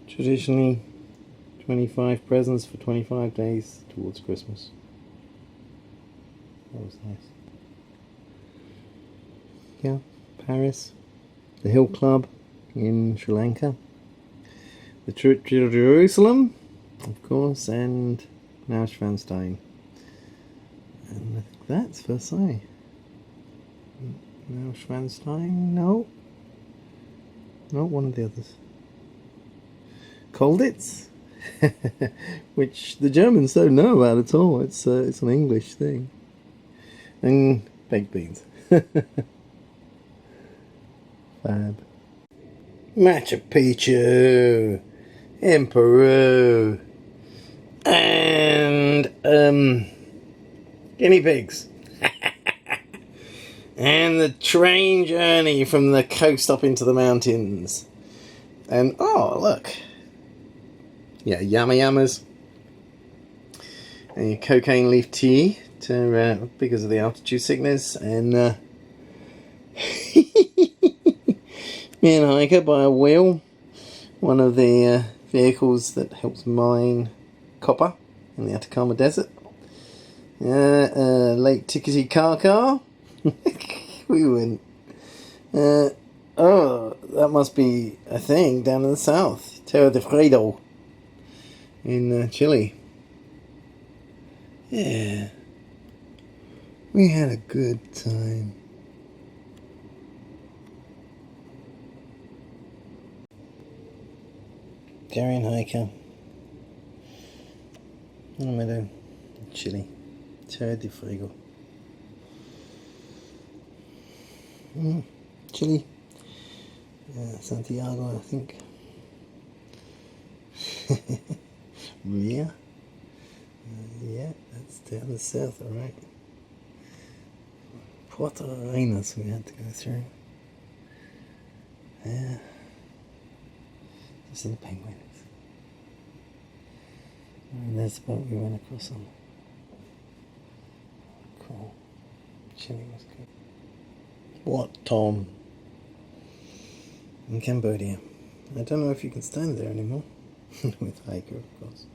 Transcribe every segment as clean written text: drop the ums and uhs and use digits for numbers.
Traditionally, 25 presents for 25 days towards Christmas. That was nice. Yeah, Paris, the Hill Club in Sri Lanka, the trip to Jerusalem, of course, and Neuschwanstein. And I think that's Versailles. Neuschwanstein? No. Not one of the others. Colditz, which the Germans don't know about at all. It's an English thing. And baked beans. Fab. Machu Picchu in Peru. And guinea pigs. And the train journey from the coast up into the mountains. And oh look. Yeah, yama yamas. And your cocaine leaf tea to because of the altitude sickness. And me and Heike by a wheel, one of the vehicles that helps mine copper in the Atacama Desert. Lake Titicaca. We went. Oh, that must be a thing down in the south. Terra de Fredo in Chile. Yeah, we had a good time. Gary and Heike. What am I doing? Chile. Terra de Fredo. Chile. Santiago, I think. Ria. Yeah, that's down the south, alright. Puerto Arenas we had to go through. Yeah. Just the penguins. And there's the boat we went across on. Cool. Chile was good. What, Tom? In Cambodia. I don't know if you can stand there anymore. With Heike, of course.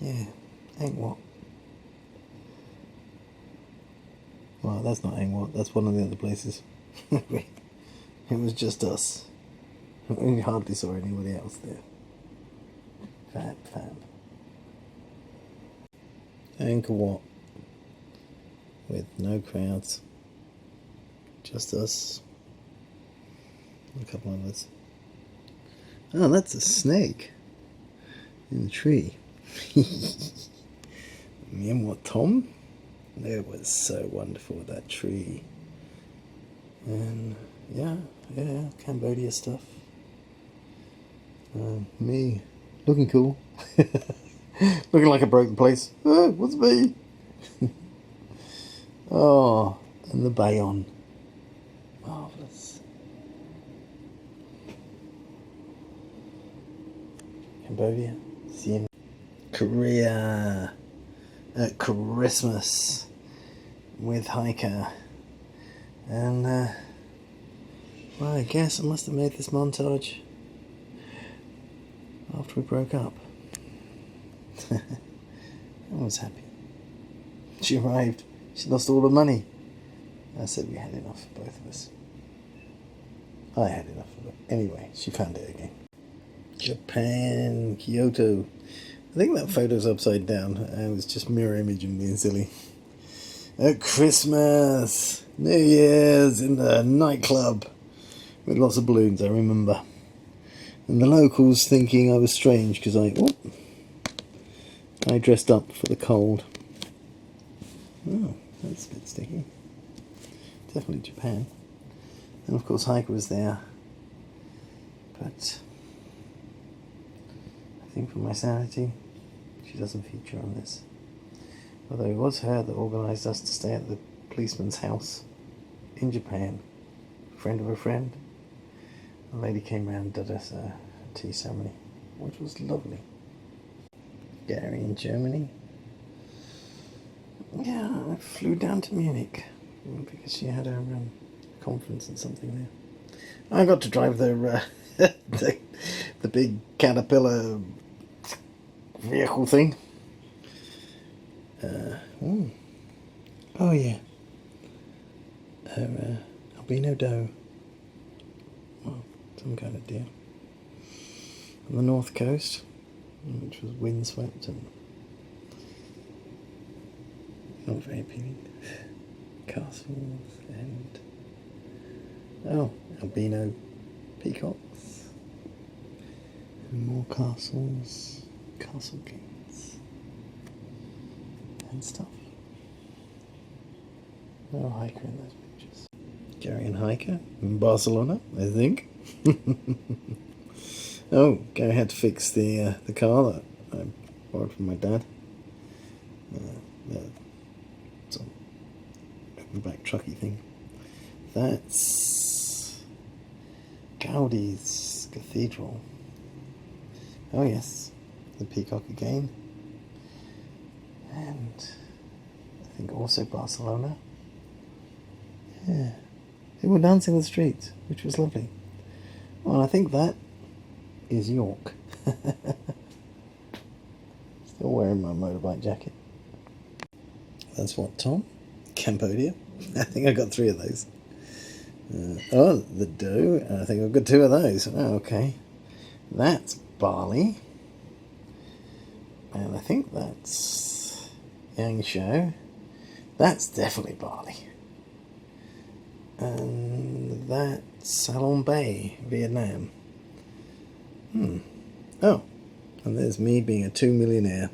Yeah, Ain't What? Well, that's not Ain't What, that's one of the other places. It was just us. We hardly saw anybody else there. Fab. Angkor Wat. With no crowds. Just us. A couple of others. Oh, that's a snake. In the tree. And what, Tom? It was so wonderful, that tree. And yeah, Cambodia stuff. Me, looking cool. Looking like a broken place. Oh, what's me? Oh, and the Bayon. Marvellous. Cambodia, Siem. Korea at Christmas with Heike. And, well, I guess I must have made this montage after we broke up. I was happy. She arrived. She lost all the money. I said we had enough for both of us. I had enough of it. Anyway, she found it again. Japan, Kyoto. I think that photo's upside down. It was just mirror image and being silly. At Christmas, New Year's in the nightclub with lots of balloons, I remember. And the locals thinking I was strange because I dressed up for the cold. Oh, that's a bit sticky. Definitely Japan. And of course Heike was there. But I think for my sanity, she doesn't feature on this. Although it was her that organised us to stay at the policeman's house in Japan. A friend of a friend. A lady came round and did us a tea ceremony, which was lovely. Gary in Germany. Yeah, I flew down to Munich because she had a conference and something there. I got to drive their the big caterpillar vehicle thing. Oh yeah, albino doe. Well, some kind of deer on the north coast, which was windswept and not very appealing. Castles and albino peacocks and more castles, castle gates and stuff. No hiker in those pictures. Gary and Heike in Barcelona, I think. Oh, Gary had to fix the car that I borrowed from my dad. Some open back trucky thing. That's Gaudi's cathedral. Oh yes, the peacock again. And I think also Barcelona. Yeah, they were dancing in the streets, which was lovely. Oh, and I think that is York. Still wearing my motorbike jacket. That's what, Tom? Cambodia? I think I got 3 of those. The doe. I think I've got 2 of those. Oh, okay. That's Bali. And I think that's Yangshan. That's definitely Bali. And that's Salon Bay, Vietnam. Oh, and there's me being a 2 millionaire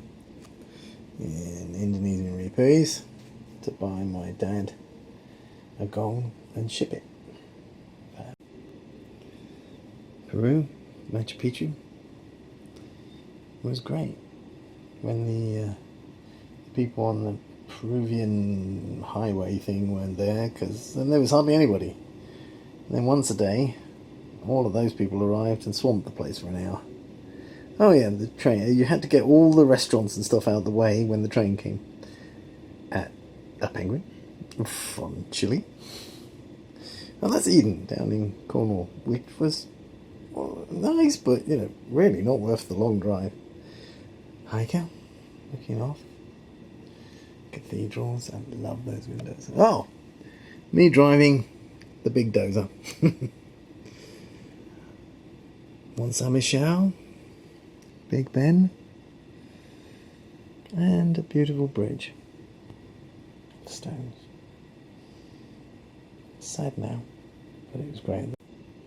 in Indonesian rupees to buy my dad a gong and ship it. Peru, Machu Picchu. It was great when the people on the Peruvian highway thing weren't there, because then there was hardly anybody. And then once a day, all of those people arrived and swamped the place for an hour. Oh yeah, the train. You had to get all the restaurants and stuff out of the way when the train came. At a penguin from Chile. Oh, that's Eden down in Cornwall, which was nice, but really not worth the long drive. Heike, looking off. Cathedrals, I love those windows. Oh, me driving the big dozer. Mont Saint Michel, Big Ben, and a beautiful bridge. Stones. Sad now, but it was great.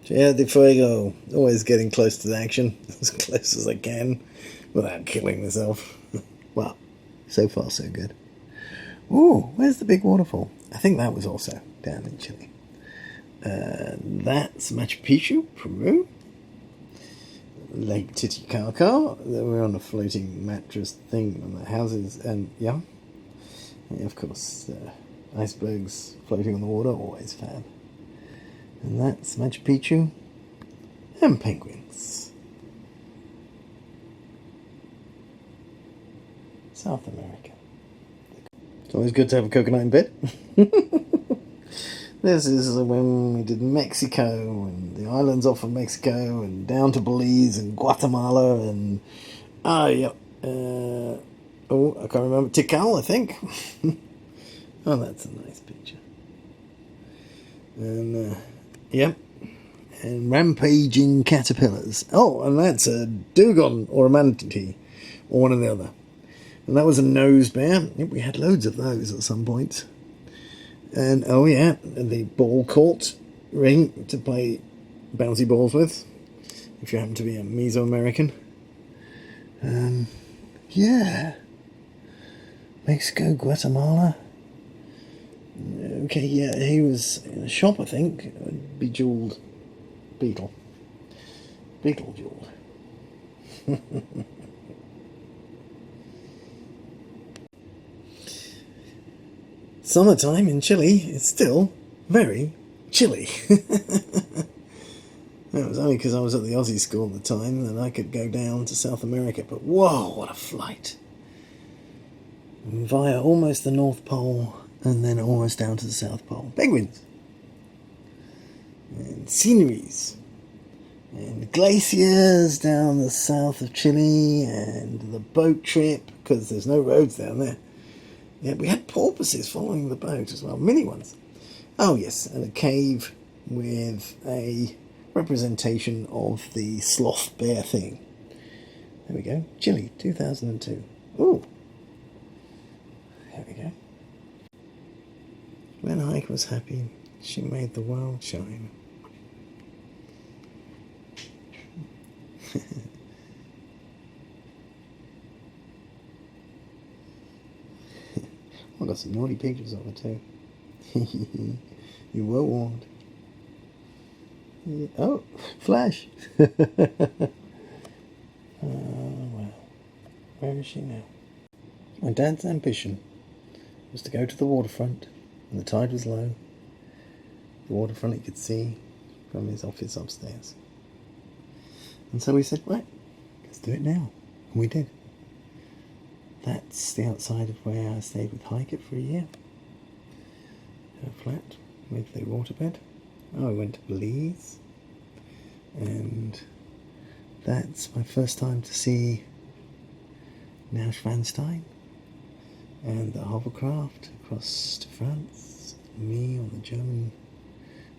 Tierra de Fuego, always getting close to the action, as close as I can, without killing myself. Well, so far so good. Ooh, where's the big waterfall? I think that was also down in Chile. That's Machu Picchu, Peru. Lake Titicaca. We're on a floating mattress thing on the houses, and yeah, of course, icebergs floating on the water, always fab. And that's Machu Picchu and penguins. South America. It's always good to have a coconut in bed. This is when we did Mexico and the islands off of Mexico and down to Belize and Guatemala and I can't remember, Tikal, I think. Oh, that's a nice picture. And and rampaging caterpillars. Oh, and that's a dugong or a manatee, or one or the other. And that was a nose bear. We had loads of those at some point. And oh yeah, the ball court ring to play bouncy balls with, if you happen to be a Mesoamerican. Yeah. Mexico, Guatemala. Okay, yeah, he was in a shop, I think. A bejeweled beetle. Beetle jeweled. Summertime in Chile is still very chilly. It was only because I was at the Aussie school at the time that I could go down to South America, but whoa, what a flight! Via almost the North Pole and then almost down to the South Pole. Penguins! And sceneries. and glaciers down the south of Chile, and the boat trip, because there's no roads down there. Yeah, we had porpoises following the boat as well, mini ones. Oh yes, and a cave with a representation of the sloth bear thing. There we go. Chile, 2002. Ooh. There we go. When Heike was happy, she made the world shine. I got some naughty pictures of her too. You were warned. Oh, flash! Well, where is she now? My dad's ambition was to go to the waterfront when the tide was low. The waterfront he could see from his office upstairs. And so we said, right, let's do it now. And we did. That's the outside of where I stayed with Heike for a year. Her flat with the waterbed. Oh, I went to Belize. And that's my first time to see Neuschwanstein and the hovercraft across to France. Me on the German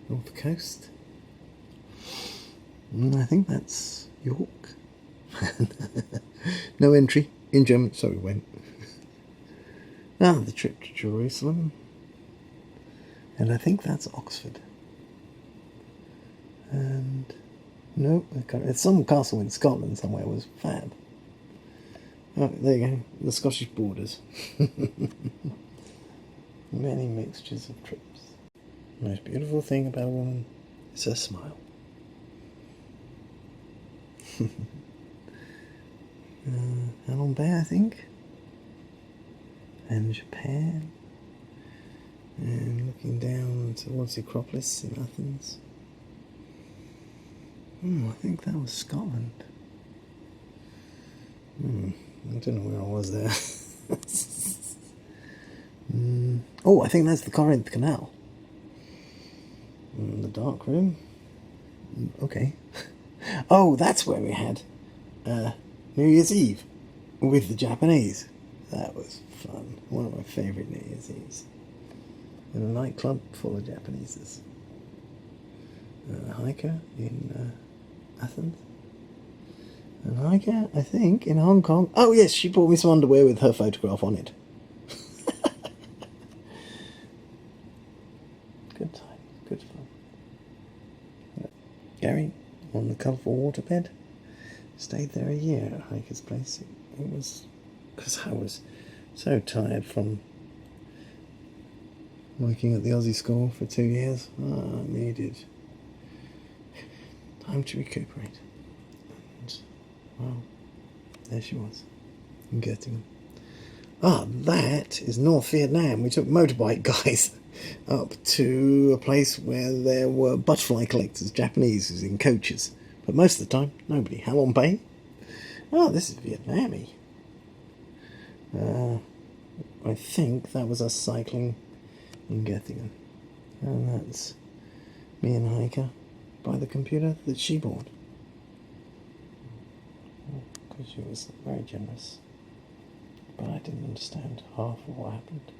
north coast. And I think that's York. No entry in German, so we went. The trip to Jerusalem. And I think that's Oxford. And no, it's some castle in Scotland somewhere was fab. Oh, there you go, the Scottish borders. Many mixtures of trips. The most beautiful thing about a woman is her smile. Halong Bay, I think, and Japan, and looking down towards the Acropolis in Athens. I think that was Scotland. I don't know where I was there. Oh, I think that's the Corinth Canal. The dark room. Okay. Oh, that's where we had New Year's Eve with the Japanese. That was fun. One of my favourite New Year's Eves. In a nightclub full of Japaneses. Heike in Athens. And Heike, I think, in Hong Kong. Oh yes, she bought me some underwear with her photograph on it. Good time, good fun. Gary, on the colourful waterbed. Stayed there a year at Heike's place. It was because I was so tired from working at the Aussie school for 2 years. I needed time to recuperate. And, well, there she was, in Göttingen. That is North Vietnam. We took motorbike guys up to a place where there were butterfly collectors, Japanese, in coaches. But most of the time, nobody. Halong Bay? This is Vietnamese. I think that was us cycling in Göttingen. And that's me and Heike by the computer that she bought. Because she was very generous. But I didn't understand half of what happened.